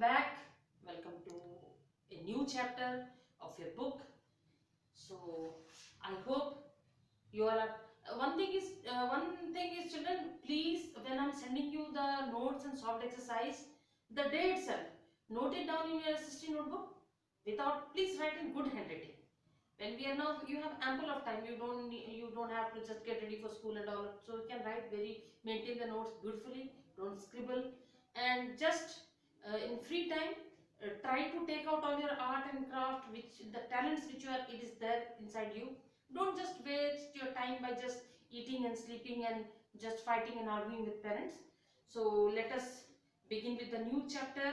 back. Welcome to a new chapter of your book. So I hope you all are. One thing is, children. Please, when I'm sending you the notes and soft exercise, the day itself, note it down in your SST notebook. Please write in good handwriting. When we are now, you have ample of time. You don't have to just get ready for school and all. So you can maintain the notes beautifully. Don't scribble, and just in free time, try to take out all your art and craft, which the talents which it is there inside you. Don't just waste your time by just eating and sleeping and just fighting and arguing with parents. So let us begin with the new chapter,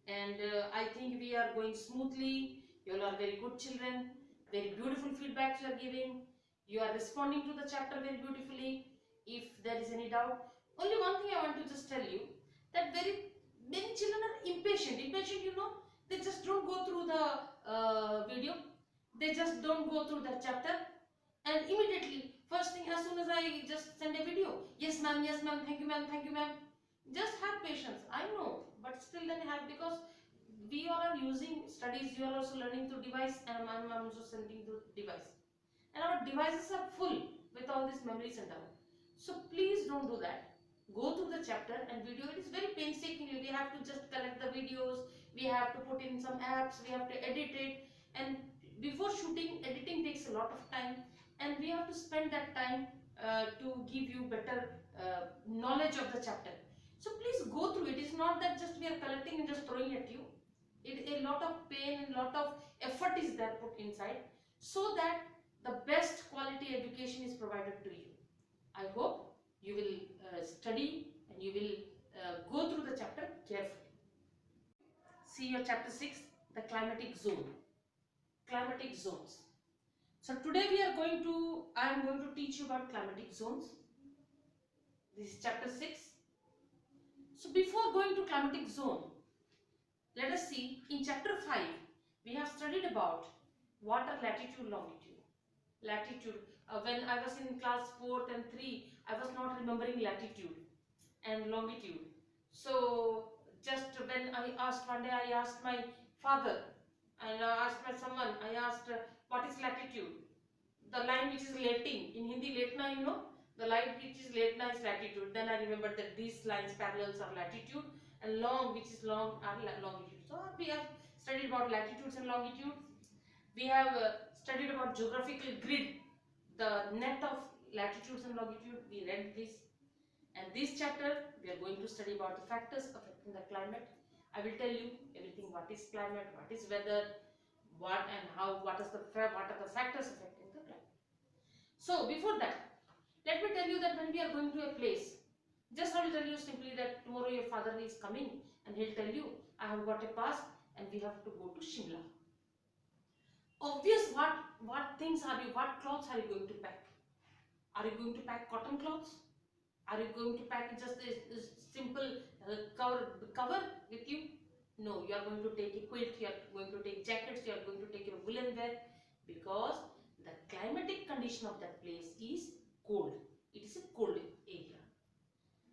and I think we are going smoothly. You all are very good children, very beautiful feedbacks you are giving. You are responding to the chapter very beautifully. If there is any doubt, only one thing I want to just tell you, that very many children are impatient, they just don't go through the video, they just don't go through the chapter, and immediately first thing, as soon as I just send a video, yes ma'am, thank you ma'am, thank you ma'am. Just have patience, I know, but still then have, because we all are using studies, you are also learning through device, and I'm also sending through device, and our devices are full with all these memories and all. So please don't do that. Go through the chapter and video. It is very painstakingly. We have to just collect the videos. We have to put in some apps. We have to edit it. And before shooting, editing takes a lot of time. And we have to spend that time to give you better knowledge of the chapter. So please go through it. It's not that just we are collecting and just throwing at you. A lot of pain and lot of effort is there put inside, so that the best quality education is provided to you. I hope you will study and you will go through the chapter carefully. See your chapter 6, the climatic zone. Climatic zones. So today I am going to teach you about climatic zones. This is chapter 6. So before going to climatic zone, let us see, in chapter 5, we have studied about water latitude, longitude. Latitude, when I was in class 4th and 3, I was not remembering latitude and longitude. So just when one day I asked my father, and I asked my someone, I asked what is latitude? The line which is lating, in Hindi letna, the line which is letna is latitude. Then I remembered that these lines parallels are latitude, and long, which is long, are longitude. So we have studied about latitudes and longitude. We have studied about geographical grid, the net of latitudes and longitude. We read this, and this chapter we are going to study about the factors affecting the climate. I will tell you everything: what is climate, what is weather, what and how, what are the factors affecting the climate. So before that, let me tell you that when we are going to a place, just I will tell you simply that tomorrow your father is coming and he'll tell you, I have got a pass and we have to go to Shimla. Obvious, what clothes are you going to pack? Are you going to pack cotton clothes? Are you going to pack just a simple cover with you? No, you are going to take a quilt, you are going to take jackets, you are going to take your woolen wear, because the climatic condition of that place is cold. It is a cold area.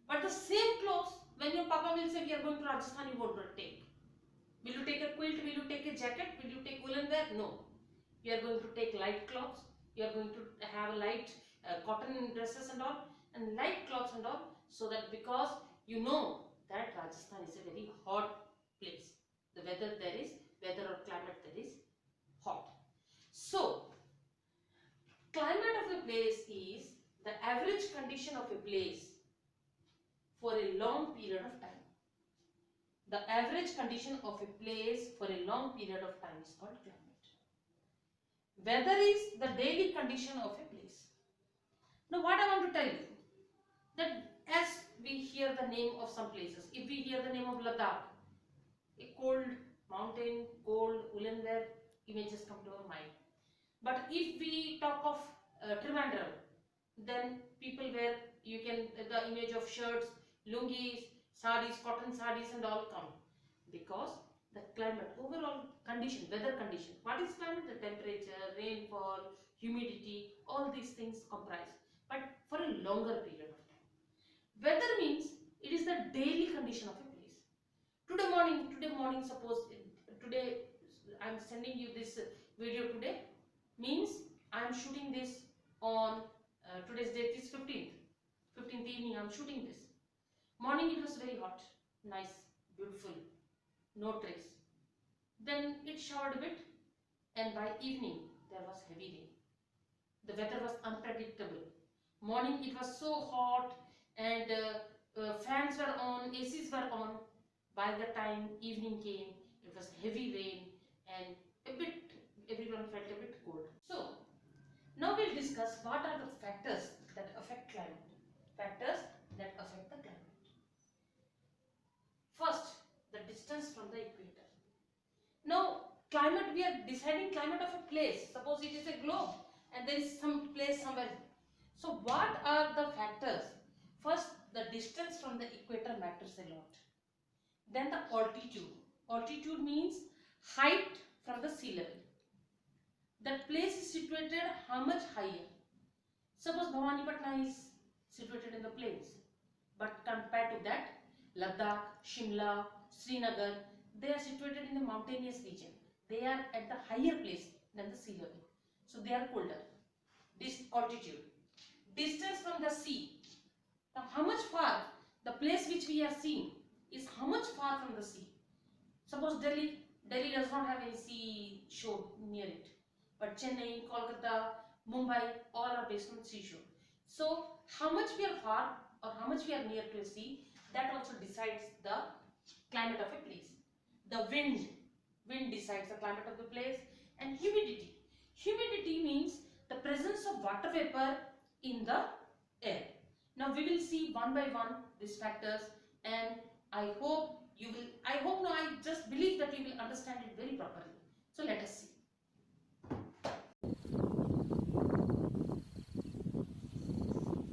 But the same clothes, when your papa will say we are going to Rajasthan, you won't take. Will you take a quilt? Will you take a jacket? Will you take woolen wear? No. You are going to take light clothes. You are going to have light cotton dresses and all, and light clothes and all, so that, because you know that Rajasthan is a very hot place. The weather or climate there is hot. So, climate of a place is the average condition of a place for a long period of time. The average condition of a place for a long period of time is called climate. Weather is the daily condition of a place. Now what I want to tell you, that as we hear the name of some places, if we hear the name of Ladakh, a cold mountain, cold woolen wear, images come to our mind. But if we talk of Trivandrum, then people wear, the image of shirts, lungis, saris, cotton saris and all come, because the climate, overall condition, weather condition. What is climate? The temperature, rainfall, humidity, all these things comprise, but for a longer period of time. Weather means it is the daily condition of a place. Today morning, suppose today I'm sending you this video today, means I'm shooting this on today's date is 15th evening. I'm shooting this. Morning it was very hot, nice, beautiful, no trace. Then it showered a bit, and by evening there was heavy rain. The weather was unpredictable. Morning it was so hot, and fans were on, ACs were on. By the time evening came, it was heavy rain, and a bit, everyone felt a bit cold. So now we'll discuss what are the factors that affect climate. Factors that affect the climate. First, the distance from the equator. Now, climate, we are deciding climate of a place. Suppose it is a globe and there is some place somewhere. So, what are the factors? First, the distance from the equator matters a lot. Then the altitude. Altitude means height from the sea level. That place is situated how much higher? Suppose Bhawanipatna is situated in the plains, but compared to that, Ladakh, Shimla, Srinagar, they are situated in the mountainous region. They are at the higher place than the sea level. So they are colder. This altitude. Distance from the sea. Now how much far the place which we are seeing is how much far from the sea? Suppose Delhi does not have any sea shore near it. But Chennai, Kolkata, Mumbai, all are based on seashore. So how much we are far or how much we are near to a sea, that also decides the climate of a place. The wind decides the climate of the place, and humidity. Humidity means the presence of water vapor in the air. Now we will see one by one these factors, and I hope you will, no, I just believe that you will understand it very properly. So let us see.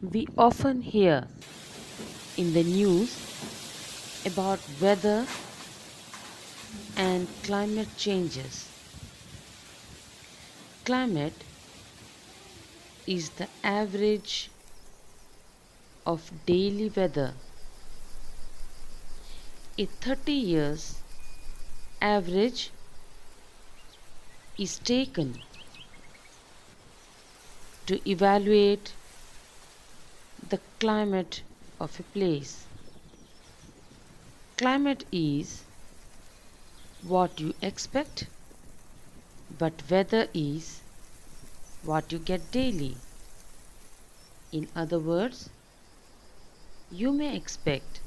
We often hear in the news about weather and climate changes. Climate is the average of daily weather. A 30 years average is taken to evaluate the climate of a place. Climate is what you expect, but weather is what you get daily. In other words, you may expect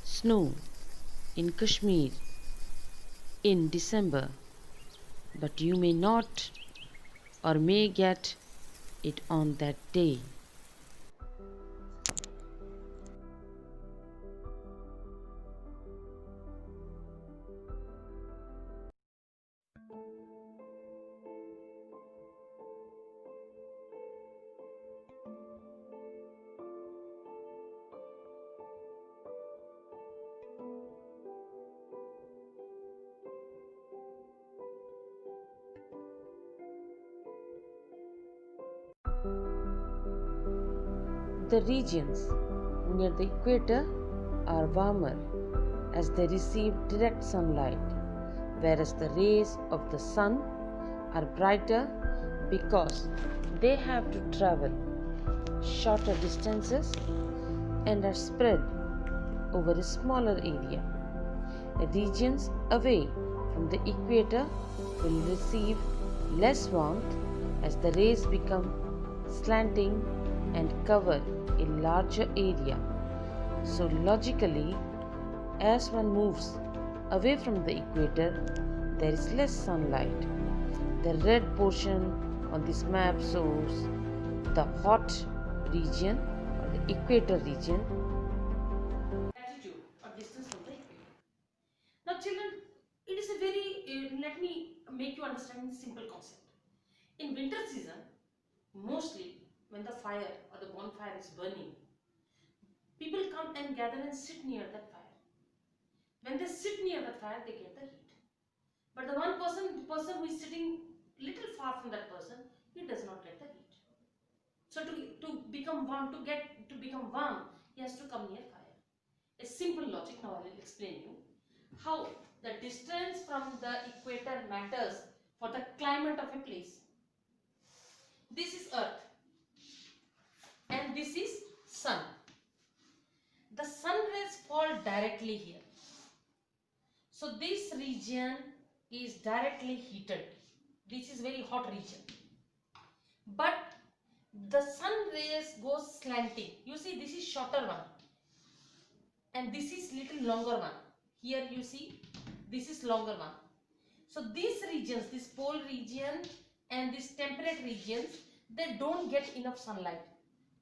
snow in Kashmir in December, but you may not or may get it on that day. The regions near the equator are warmer as they receive direct sunlight, whereas the rays of the sun are brighter because they have to travel shorter distances and are spread over a smaller area. Regions away from the equator will receive less warmth as the rays become slanting and cover a larger area. So, logically, as one moves away from the equator, there is less sunlight. The red portion on this map shows the hot region or the equator region. Latitude or distance from the equator. Now children, it is a very, let me make you understand this simple concept. In winter season, mostly when the fire or the bonfire is burning, people come and gather and sit near that fire. When they sit near the fire, they get the heat. But the person who is sitting little far from that person, he does not get the heat. So to become warm, to become warm, he has to come near fire. A simple logic, now I will explain you. How the distance from the equator matters for the climate of a place. This is Earth and this is Sun. The sun rays fall directly here. So this region is directly heated. This is very hot region. But the sun rays goes slanting. You see, this is shorter one and this is little longer one. Here you see, this is longer one. So these regions, this pole region and these temperate regions, they don't get enough sunlight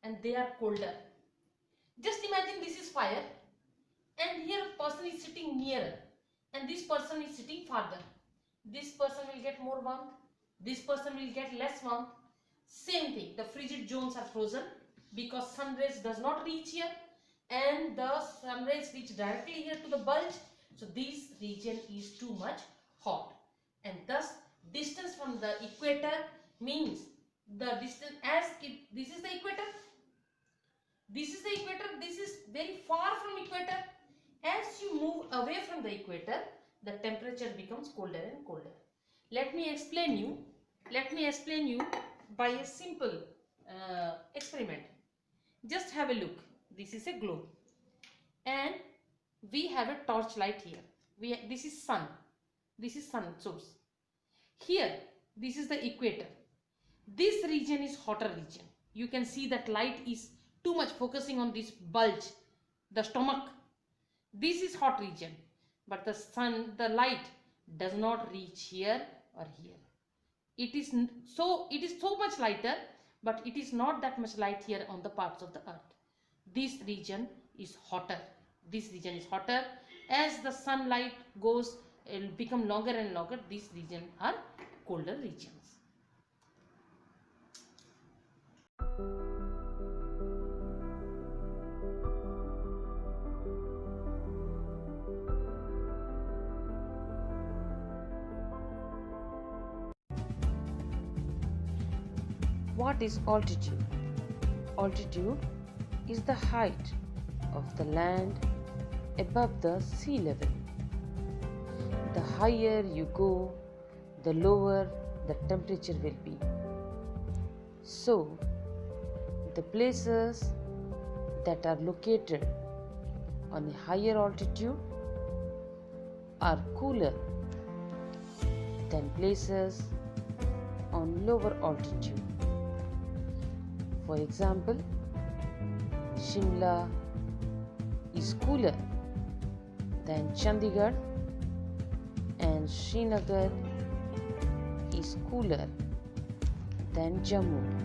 and they are colder. Just imagine this is fire and here a person is sitting nearer and this person is sitting farther. This person will get more warmth, this person will get less warmth. Same thing, the frigid zones are frozen because sun rays does not reach here and the sun rays reach directly here to the bulge. So this region is too much hot and thus distance from the equator means the distance this is the equator. This is the equator, this is very far from equator. As you move away from the equator, the temperature becomes colder and colder. Let me explain you by a simple experiment. Just have a look. This is a globe and we have a torchlight here. This is sun source. Here, this is the equator. This region is hotter region. You can see that light is too much focusing on this bulge, the stomach. This is hot region, but the light does not reach here or here. It is so much lighter, but it is not that much light here on the parts of the earth. This region is hotter. This region is hotter. As the sunlight goes, it will become longer and longer. These regions are colder regions. What is altitude? Altitude is the height of the land above the sea level. The higher you go, the lower the temperature will be. So, the places that are located on a higher altitude are cooler than places on lower altitude. For example, Shimla is cooler than Chandigarh and Srinagar is cooler than Jammu.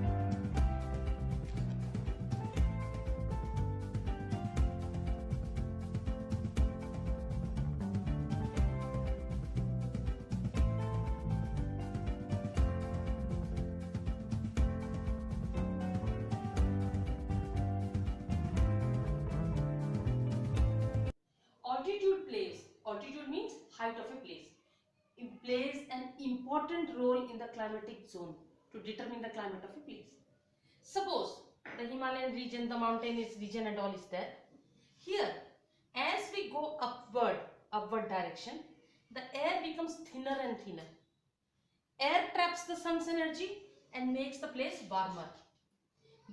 Altitude means height of a place. It plays an important role in the climatic zone to determine the climate of a place. Suppose the Himalayan region, the mountainous region and all is there. Here, as we go upward direction, the air becomes thinner and thinner. Air traps the sun's energy and makes the place warmer.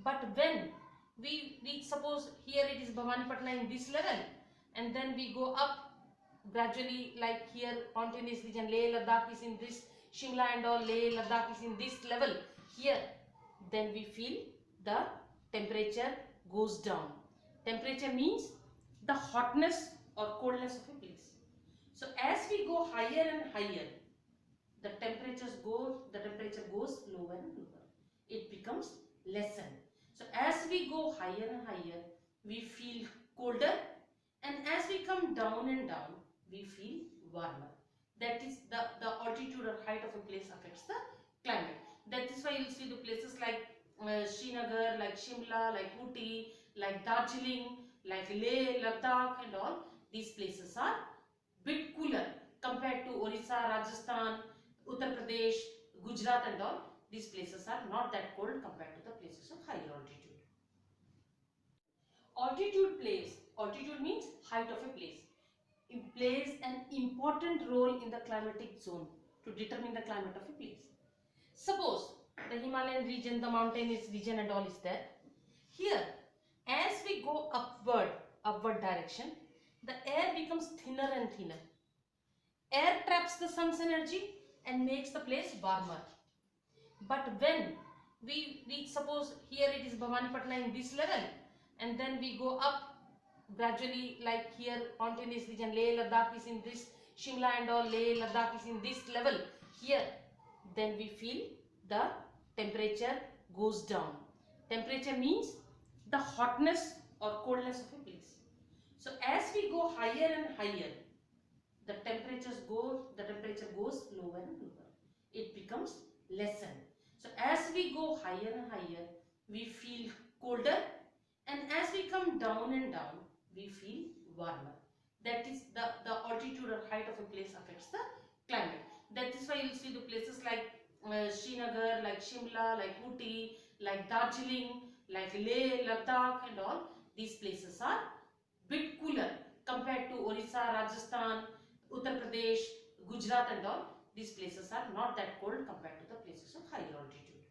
But when we reach, suppose here it is Bhawanipatna in this level, and then we go up gradually, like here mountainous region, Leh Ladakh is in this, Shimla and all, Leh Ladakh is in this level here, then we feel the temperature goes down. Temperature means the hotness or coldness of a place. So as we go higher and higher, the temperature goes lower and lower. It becomes lessened. So as we go higher and higher, we feel colder, and as we come down and down, we feel warmer. That is the altitude or height of a place affects the climate. That is why you'll see the places like Srinagar, like Shimla, like Ooty, like Darjeeling, like Leh, Ladakh and all. These places are bit cooler compared to Orissa, Rajasthan, Uttar Pradesh, Gujarat and all. These places are not that cold compared to the places of higher altitude. Altitude means height of a place. plays an important role in the climatic zone to determine the climate of a place. Suppose the Himalayan region, the mountainous region and all is there. Here, as we go upward direction, the air becomes thinner and thinner. Air traps the sun's energy and makes the place warmer. But when we suppose here it is Bhavanipatna in this level, and then we go up gradually, like here mountainous region, Leh Ladakh is in this, Shimla and all, Leh Ladakh is in this level here, then we feel the temperature goes down. Temperature means the hotness or coldness of a place. So as we go higher and higher, the temperature goes lower and lower. It becomes lessened. So as we go higher and higher, we feel colder, and as we come down and down, we feel warmer. That is the altitude or height of a place affects the climate. That is why you see the places like Srinagar, like Shimla, like Ooty, like Darjeeling, like Leh, Ladakh and all. These places are bit cooler compared to Orissa, Rajasthan, Uttar Pradesh, Gujarat and all. These places are not that cold compared to the places of higher altitude.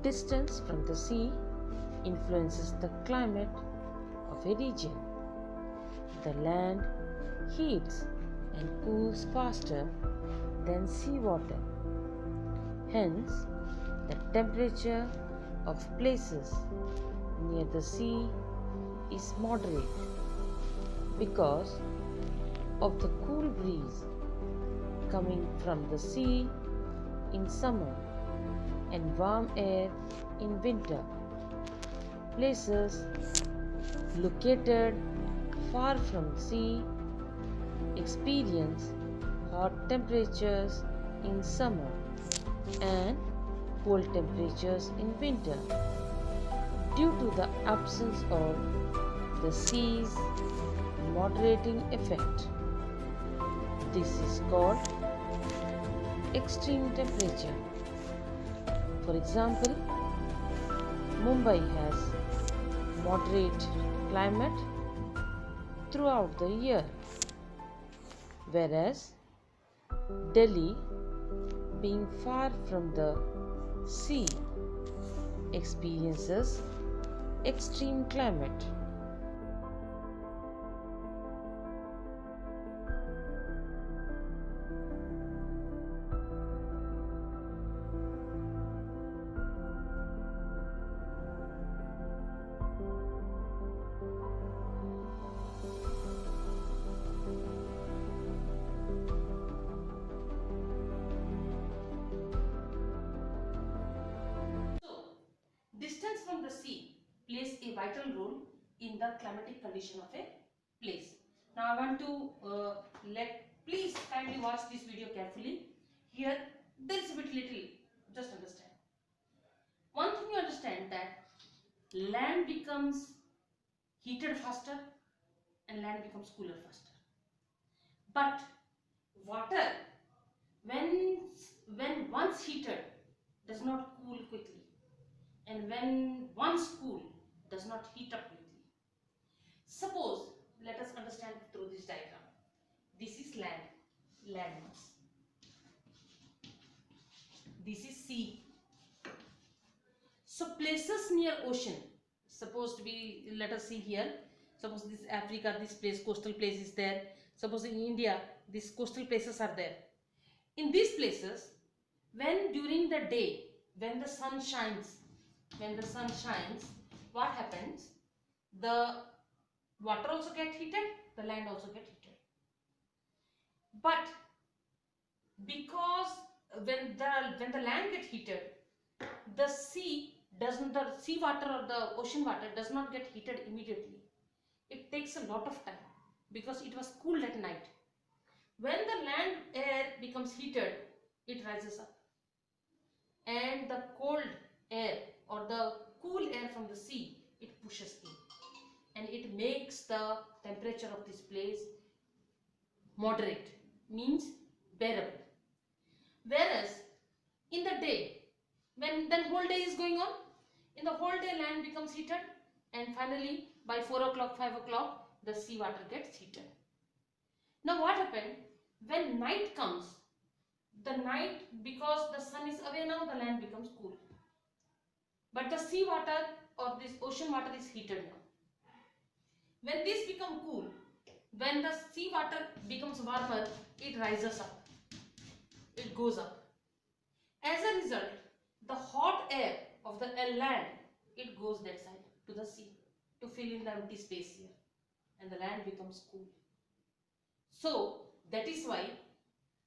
Distance from the sea influences the climate of a region. The land heats and cools faster than seawater. Hence, the temperature of places near the sea is moderate because of the cool breeze coming from the sea in summer and warm air in winter. Places located far from sea experience hot temperatures in summer and cold temperatures in winter due to the absence of the sea's moderating effect. This is called extreme temperature. For example, Mumbai has moderate climate throughout the year, whereas Delhi, being far from the sea, experiences extreme climate. Distance from the sea plays a vital role in the climatic condition of a place. Now I want to please kindly watch this video carefully. Here there is a bit little, just understand. One thing you understand, that land becomes heated faster and land becomes cooler faster. But water, when once heated, does not cool quickly, and when once cool, does not heat up quickly. Suppose, let us understand through this diagram. This is land mass. This is sea. So places near ocean, let us see here. Suppose this is Africa, this place, coastal place is there. Suppose in India, these coastal places are there. In these places, when during the day, when the sun shines, what happens? The water also get heated, the land also get heated. But because when the land get heated, the sea water or the ocean water does not get heated immediately. It takes a lot of time because it was cooled at night. When the land air becomes heated, it rises up, and the cold air or the cool air from the sea, it pushes in, and it makes the temperature of this place moderate, means bearable. Whereas in the day, when the whole day is going on, In the whole day land becomes heated, and finally by 4 o'clock, 5 o'clock the sea water gets heated. Now what happened? When night comes, the night, because the sun is away now, the land becomes cool. But the sea water or this ocean water is heated now. When this become cool, when the sea water becomes warmer, it rises up. It goes up. As a result, the hot air of the land, it goes that side to the sea to fill in the empty space here, and the land becomes cool. So that is why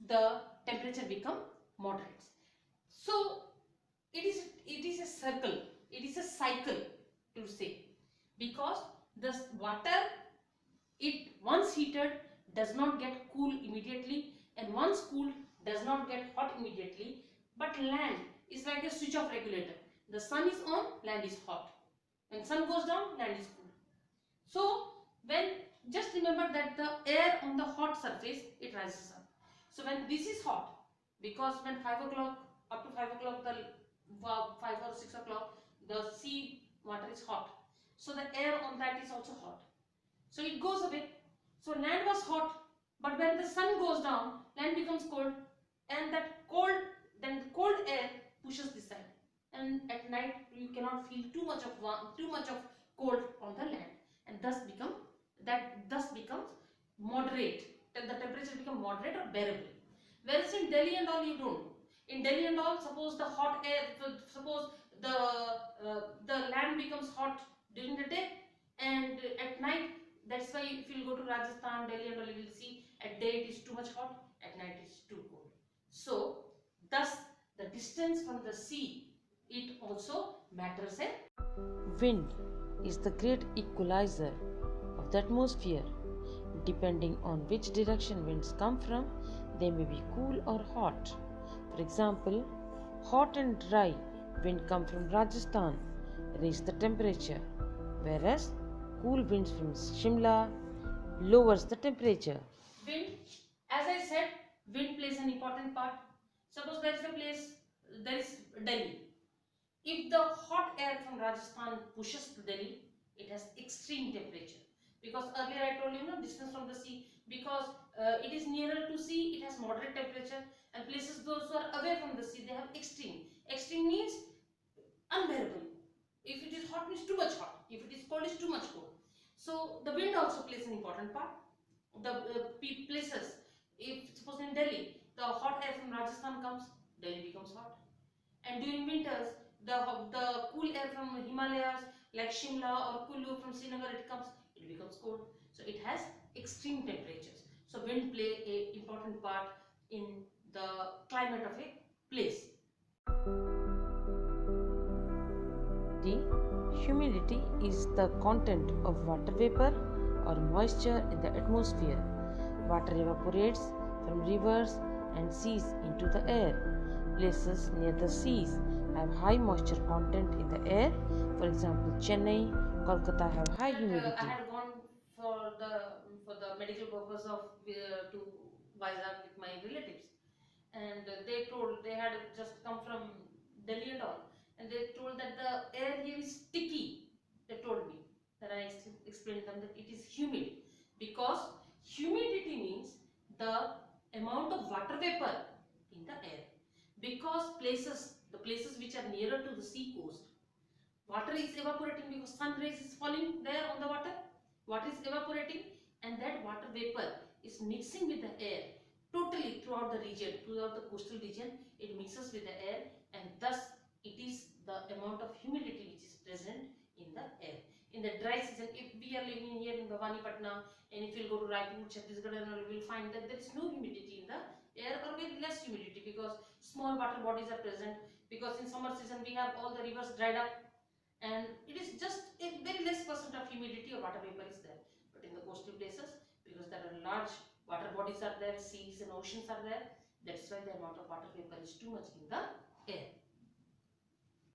the temperature become moderate. So it is a circle, it is a cycle to say, because the water, it once heated does not get cool immediately, and once cooled does not get hot immediately. But land is like a switch off regulator. The sun is on, land is hot. When sun goes down, land is cool. So when, just remember that the air on the hot surface, it rises up. So when this is hot, because when 5 o'clock, up to 5 o'clock, the 5 or 6 o'clock, the sea water is hot. So the air on that is also hot. So it goes away. So land was hot, but when the sun goes down, land becomes cold, and that cold, then cold air pushes this side. And at night you cannot feel too much of cold on the land, and thus becomes moderate. The temperature becomes moderate or bearable. Whereas in Delhi and all, you don't. In Delhi and all, suppose the hot air, suppose the land becomes hot during the day, and at night, that's why if you go to Rajasthan, Delhi and all, you will see at day it is too much hot, at night it is too cold. So thus the distance from the sea, it also matters. Wind is the great equalizer of the atmosphere. Depending on which direction winds come from, they may be cool or hot. For example, hot and dry wind come from Rajasthan, raise the temperature, whereas cool winds from Shimla lowers the temperature. Wind, as I said, wind plays an important part. Suppose there is a place, there is Delhi. If the hot air from Rajasthan pushes to Delhi, it has extreme temperature. Because earlier I told you, distance from the sea, because it is nearer to sea, it has moderate temperature, and places those who are away from the sea, they have extreme. Extreme means unbearable. If it is hot, means too much hot. If it is cold, it's too much cold. So the wind also plays an important part. The places, if suppose in Delhi, the hot air from Rajasthan comes, Delhi becomes hot. And during winters, the cool air from Himalayas like Shimla or Kullu from Srinagar, it becomes cold. So it has extreme temperatures. So wind play a important part in the climate of a place. Humidity is the content of water vapor or moisture in the atmosphere. Water evaporates from rivers and seas into the air. Places near the seas have high moisture content in the air. For example, Chennai, Kolkata have high humidity. I had gone for the medical purpose of to Vizag with my relatives, and they had just come from Delhi and all, and they told that the air here is sticky. They told me. Then I explained them that it is humid, because humidity means the amount of water vapor in the air. Because the places which are nearer to the sea coast, water is evaporating because sun rays is falling there on the water. Water is evaporating, and that water vapor is mixing with the air totally throughout the region, throughout the coastal region. It mixes with the air, and thus it is the amount of humidity which is present in the air. In the dry season, if we are living here in Bhavani Patna, and if you go to Raipur, Chhattisgarh, you will find that there is no humidity in the air, or very less humidity, because small water bodies are present. Because in summer season we have all the rivers dried up, and it is just a very less percent of humidity or water vapor is there. But in the coastal places, because there are large water bodies are there, seas and oceans are there, that's why the amount of water vapor is too much in the